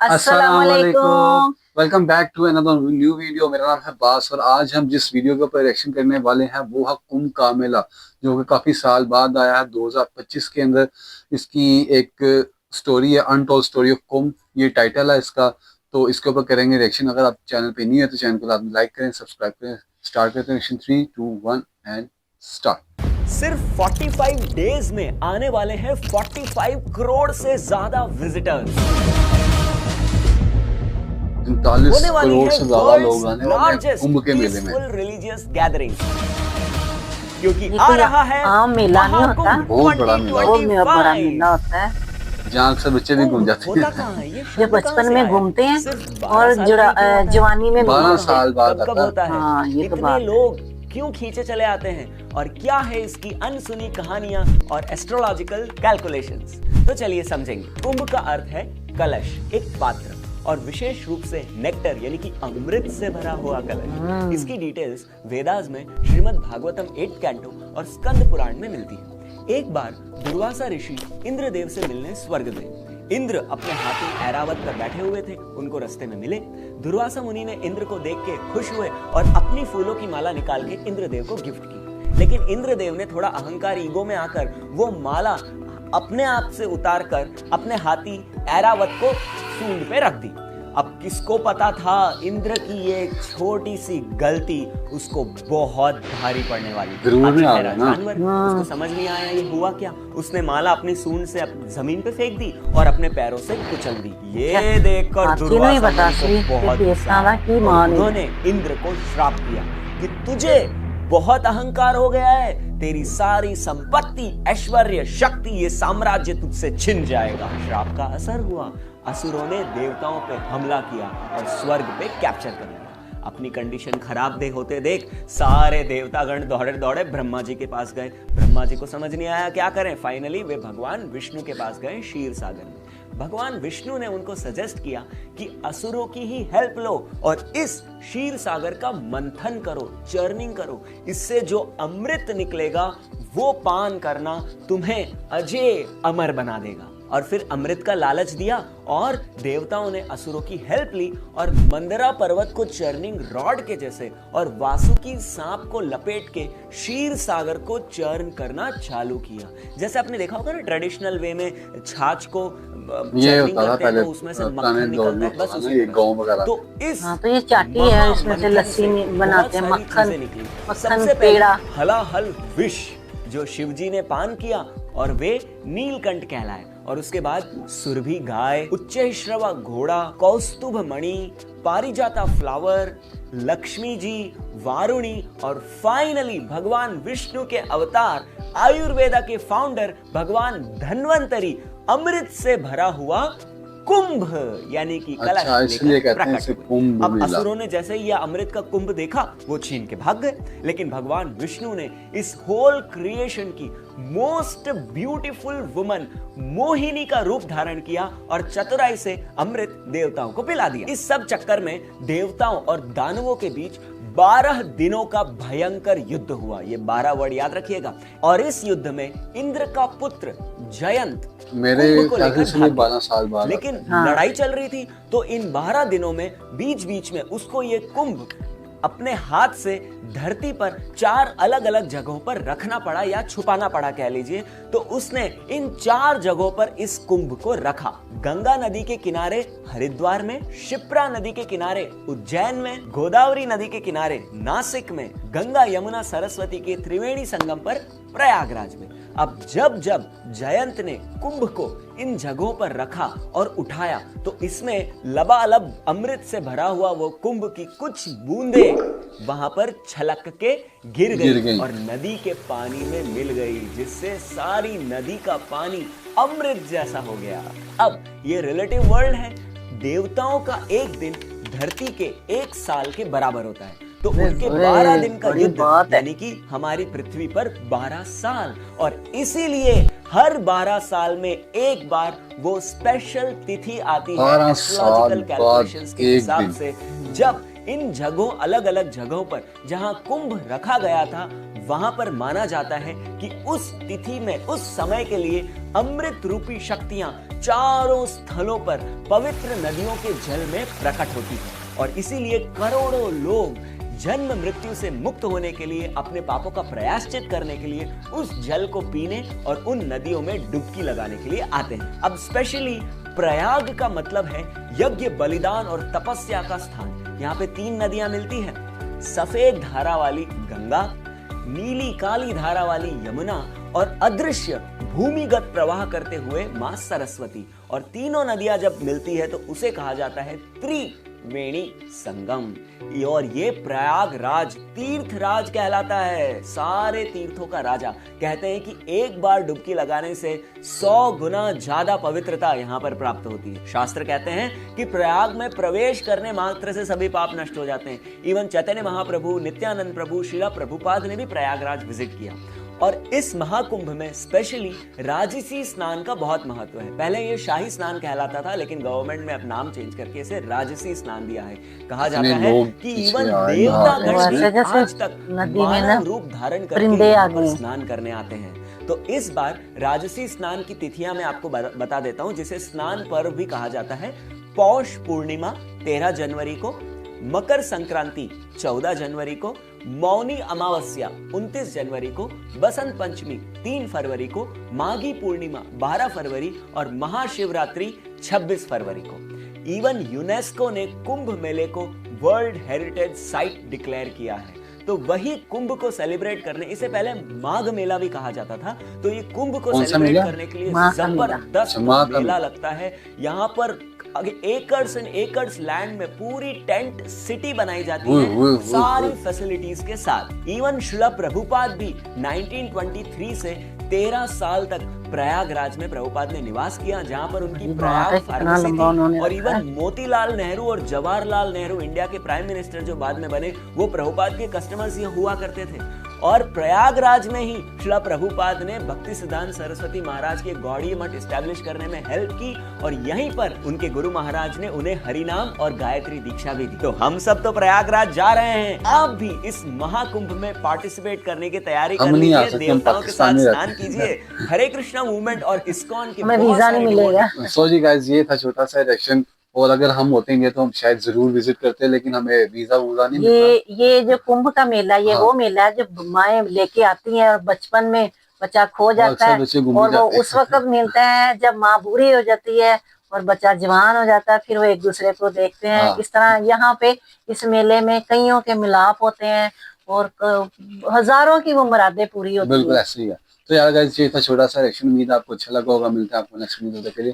अस्सलाम वालेकुम। Welcome back to another new video. मेरा नाम है बास और आज हम जिस वीडियो के ऊपर रिएक्शन करने वाले हैं वो है कुंभ का मेला, जो कि काफ़ी साल बाद आया है 2025 के अंदर। इसकी एक स्टोरी है, अनटोल्ड स्टोरी ऑफ कुंभ, ये टाइटल है इसका। तो इसके ऊपर करेंगे रिएक्शन। अगर आप चैनल पे नहीं है तो चैनल को लाजमी लाइक करें, सब्सक्राइब करें। स्टार्ट करते हैं रिएक्शन। 3, 2, 1 and start. सिर्फ 45 डेज में आने वाले हैं 45 करोड़ से ज्यादा विजिटर्स। 39 होने वाली करोड़ है से ज्यादा लोग आने वाले हैं लार्जेस्ट कुंभ के मेले में। पीसफुल रिलीजियस गैदरिंग, क्योंकि ये आ कोई रहा है आम मेला नहीं होता, महाकुंभ बहुत बड़ा मेला। बहुत बड़ा 2025। मेला होता है। जहाँ अक्सर बच्चे भी घूम जाते होता हैं। कहाँ है ये? जो बचपन में घूमते हैं सिर्फ और 12 साल के लिए जवानी में 12 घूमते हैं। साल बाद कब आता होता है? हाँ, ये तो इतने बात है। लोग क्यों खींचे चले आते हैं और क्या है इसकी अनसुनी कहानियां और एस्ट्रोलॉजिकल कैलकुलेशंस? तो चलिए समझेंगे। कुंभ का अर्थ है कलश, एक पात्र, और विशेष रूप से नेक्टर यानी कि अमृत से भरा हुआ कलश। इसकी डिटेल्स वेदास में श्रीमद् भागवतम 8 कैंटो और स्कंद पुराण में मिलती है। एक बार दुर्वासा ऋषि इंद्रदेव से मिलने स्वर्ग गए। इंद्र अपने हाथी ऐरावत पर बैठे हुए थे, उनको रास्ते में मिले। दुर्वासा मुनि ने इंद्र को देख के खुश हुए और अपनी फूलों की माला निकाल के इंद्रदेव को गिफ्ट की। लेकिन इंद्रदेव ने थोड़ा अहंकार ईगो में आकर वो माला अपने आप से उतार कर अपने हाथी ऐरावत को सूंड पे रख दी। अब किसको पता था इंद्र की ये छोटी सी गलती उसको बहुत भारी पड़ने वाली थी। जरूर नहीं आ हाथी रहा ठहरा ना। जानवर, उसको समझ नहीं आया ये हुआ क्या। उसने माला अपनी सूंड से जमीन पे फेंक दी और अपने पैरों से कुचल दी। ये देखकर हाथी दुर्वासा नहीं बता मुनि को बहुत कि गुस्सा बेसारा की माँ आया। ने। उन्होंने इंद्र को श्राप दिया कि तुझे बहुत अहंकार हो गया है, तेरी सारी संपत्ति, ऐश्वर्य, शक्ति, ये साम्राज्य तुझसे छिन जाएगा। श्राप का असर हुआ, असुरों ने देवताओं पे हमला किया और स्वर्ग पे कैप्चर कर लिया। अपनी कंडीशन खराब होते देख सारे देवतागण दौड़े दौड़े ब्रह्मा जी के पास गए। ब्रह्मा जी को समझ नहीं आया क्या करें। फाइनली वे भगवान विष्णु के पास गए क्षीर सागर में। भगवान विष्णु ने उनको सजेस्ट किया कि असुरों की ही हेल्प लो और इस क्षीर सागर का मंथन करो, चर्निंग करो। इससे जो अमृत निकलेगा वो पान करना तुम्हें अजय अमर बना देगा। और फिर अमृत का लालच दिया और देवताओं ने असुरों की हेल्प ली और मंदरा पर्वत को चर्निंग रॉड के जैसे और वासुकी सांप को लपेट के क्षीर सागर को चर्न करना चालू किया। जैसे आपने देखा होगा ना, ट्रेडिशनल वे में छाछ को ये होता था पहले, तो उसमें से मक्खन निकलता है, बस उसी तरह। गाँव वगैरह। तो इस हाँ, तो ये चाटी है, इसमें से लस्सी बनाते हैं, मक्खन पेड़ा। हलाहल विष जो शिवजी ने पान किया और वे नीलकंठ कहलाए। और उसके बाद सुरभि गाय, उच्चैश्रवा घोड़ा, कौस्तुभ मणि, पारिजाता फ्लावर, लक्ष्मी जी, वारुणी और फाइनली भगवान विष्णु के अवतार, आयुर्वेदा के फाउंडर भगवान धन्वंतरी, अमृत से भरा हुआ कुंभ यानी कि कलश अच्छा, इसलिए कहते हैं इसे कुंभ अब मेला। असुरों ने जैसे ही यह अमृत का कुंभ देखा वो छीन के भाग गए। लेकिन भगवान विष्णु ने इस होल क्रिएशन की मोस्ट ब्यूटीफुल वुमन मोहिनी का रूप धारण किया और चतुराई से अमृत देवताओं को पिला दिया। इस सब चक्कर में देवताओं और दानवों के बीच 12 दिनों का भयंकर युद्ध हुआ। ये 12 वर्ड याद रखिएगा। और इस युद्ध में इंद्र का पुत्र जयंत मेरे कुंभ को ख्याल लेकर से भाग 12 साल बाद। लेकिन हाँ। लड़ाई चल रही थी तो इन 12 दिनों में बीच बीच में उसको ये कुंभ अपने हाथ से धरती पर 4 अलग अलग जगहों पर रखना पड़ा या छुपाना पड़ा कह लीजिए। तो उसने इन 4 जगहों पर इस कुंभ को रखा। गंगा नदी के किनारे हरिद्वार में, शिप्रा नदी के किनारे उज्जैन में, गोदावरी नदी के किनारे नासिक में, गंगा यमुना सरस्वती के त्रिवेणी संगम पर प्रयागराज में। अब जब जब जयंत ने कुंभ को इन जगहों पर रखा और उठाया तो इसमें लबालब अमृत से भरा हुआ वो कुंभ की कुछ बूंदे वहां पर छलक के गिर गई और नदी के पानी में मिल गई, जिससे सारी नदी का पानी अमृत जैसा हो गया। अब ये रिलेटिव वर्ल्ड है। देवताओं का एक दिन धरती के 1 साल के बराबर होता है। तो उनके 12 दिन का युद्ध यानी कि हमारी पृथ्वी पर 12 साल। और इसीलिए हर 12 साल में एक बार वो स्पेशल तिथि आती है एस्ट्रोलॉजिकल कैलकुलेशंस के हिसाब से, जब इन जगहों अलग अलग जगहों पर जहां कुंभ रखा गया था वहां पर माना जाता है कि उस तिथि में उस समय के लिए अमृत रूपी शक्तियां चारों स्थलों पर पवित्र नदियों के जल में प्रकट होती है और इसीलिए करोड़ों लोग जन्म मृत्यु से मुक्त होने के लिए अपने पापों का प्रायश्चित करने के लिए उस जल को पीने और उन नदियों में डुबकी लगाने के लिए आते हैं। अब स्पेशली प्रयाग का मतलब है यज्ञ, बलिदान और तपस्या का स्थान। यहाँ पे 3 नदियां मिलती हैं, सफेद धारा वाली गंगा, नीली काली धारा वाली यमुना और अदृश्य भूमिगत प्रवाह करते हुए मां सरस्वती। और तीनों नदियां जब मिलती है तो उसे कहा जाता है त्रिवेणी संगम। और ये प्रयागराज तीर्थराज कहलाता है, सारे तीर्थों का राजा। कहते हैं कि एक बार डुबकी लगाने से 100 गुना ज्यादा पवित्रता यहाँ पर प्राप्त होती है। शास्त्र कहते हैं कि प्रयाग में प्रवेश करने मात्र से सभी पाप नष्ट हो जाते हैं। इवन चैतन्य महाप्रभु, नित्यानंद प्रभु, श्रीला प्रभुपाद ने भी प्रयागराज विजिट किया। और इस महाकुंभ में स्पेशली राजसी स्नान का बहुत महत्व है। पहले ये शाही स्नान कहलाता था, लेकिन गवर्नमेंट ने अब नाम चेंज करके इसे राजसी स्नान दिया है। कहा जाता है कि इवन देवतागण भी आज तक मानव रूप धारण करके यहाँ पर स्नान करने आते हैं। तो इस बार राजसी स्नान की तिथियां मैं आपको बता देता हूं, जिसे स्नान पर्व भी कहा जाता है। पौष पूर्णिमा 13 जनवरी को, मकर संक्रांति 14 जनवरी को, मौनी अमावस्या 29 जनवरी को, बसंत पंचमी 3 फरवरी को, माघी पूर्णिमा 12 फरवरी और महाशिवरात्रि 26 फरवरी को। इवन यूनेस्को ने कुंभ मेले को वर्ल्ड हेरिटेज साइट डिक्लेयर किया है। तो वही कुंभ को सेलिब्रेट करने, इसे पहले माघ मेला भी कहा जाता था, तो ये कुंभ को सेलिब्रेट करने के लिए जबरदस्त मेला लगता है। यहाँ पर एकर्स एंड एकर्स लैंड में पूरी टेंट सिटी बनाई जाती है सारी फैसिलिटीज के साथ। इवन श्रीला प्रभुपाद भी 1923 से 13 साल तक प्रयागराज में प्रभुपाद ने निवास किया, जहां पर उनकी प्रयाग फार्मेसी थी। और इवन मोतीलाल नेहरू और जवाहरलाल नेहरू, इंडिया के प्राइम मिनिस्टर जो बाद में बने, वो प्रभुपाद के कस्टमर्स ये हुआ करते थे। और प्रयागराज में ही श्रीला प्रभुपाद ने भक्ति सिद्धांत सरस्वती महाराज के गौड़ीय मठ एस्टैब्लिश करने में हेल्प की और यहीं पर उनके गुरु महाराज ने उन्हें हरिनाम और गायत्री दीक्षा भी दी। तो हम सब तो प्रयागराज जा रहे हैं, आप भी इस महाकुंभ में पार्टिसिपेट करने की तैयारी कर लीजिए, देवताओं के साथ स्नान कीजिए। हरे कृष्णा मूवमेंट और इस्कॉन के वीजा नहीं मिलेगा। सो जी गाइस, ये था छोटा सा रिएक्शन। और अगर हम होते हैं तो हम शायद जरूर विजिट करते, लेकिन हमें वीजा नहीं मिलता। ये जो कुंभ का मेला, ये वो मेला है जो माएँ लेके आती हैं और बचपन में बच्चा खो जाता है और वो उस वक्त मिलता है जब माँ बूढ़ी हो जाती है और बच्चा जवान हो जाता है, फिर वो एक दूसरे को देखते हैं। इस तरह यहाँ पे इस मेले में कईयों के मिलाप होते हैं और हजारों की वो मुरादें पूरी होती है। बिल्कुल ऐसे ही है। तो यार गाइस, ये था छोटा सा रिएक्शन। उम्मीद आपको अच्छा लगा होगा। मिलते हैं आपको नेक्स्ट वीडियो के लिए।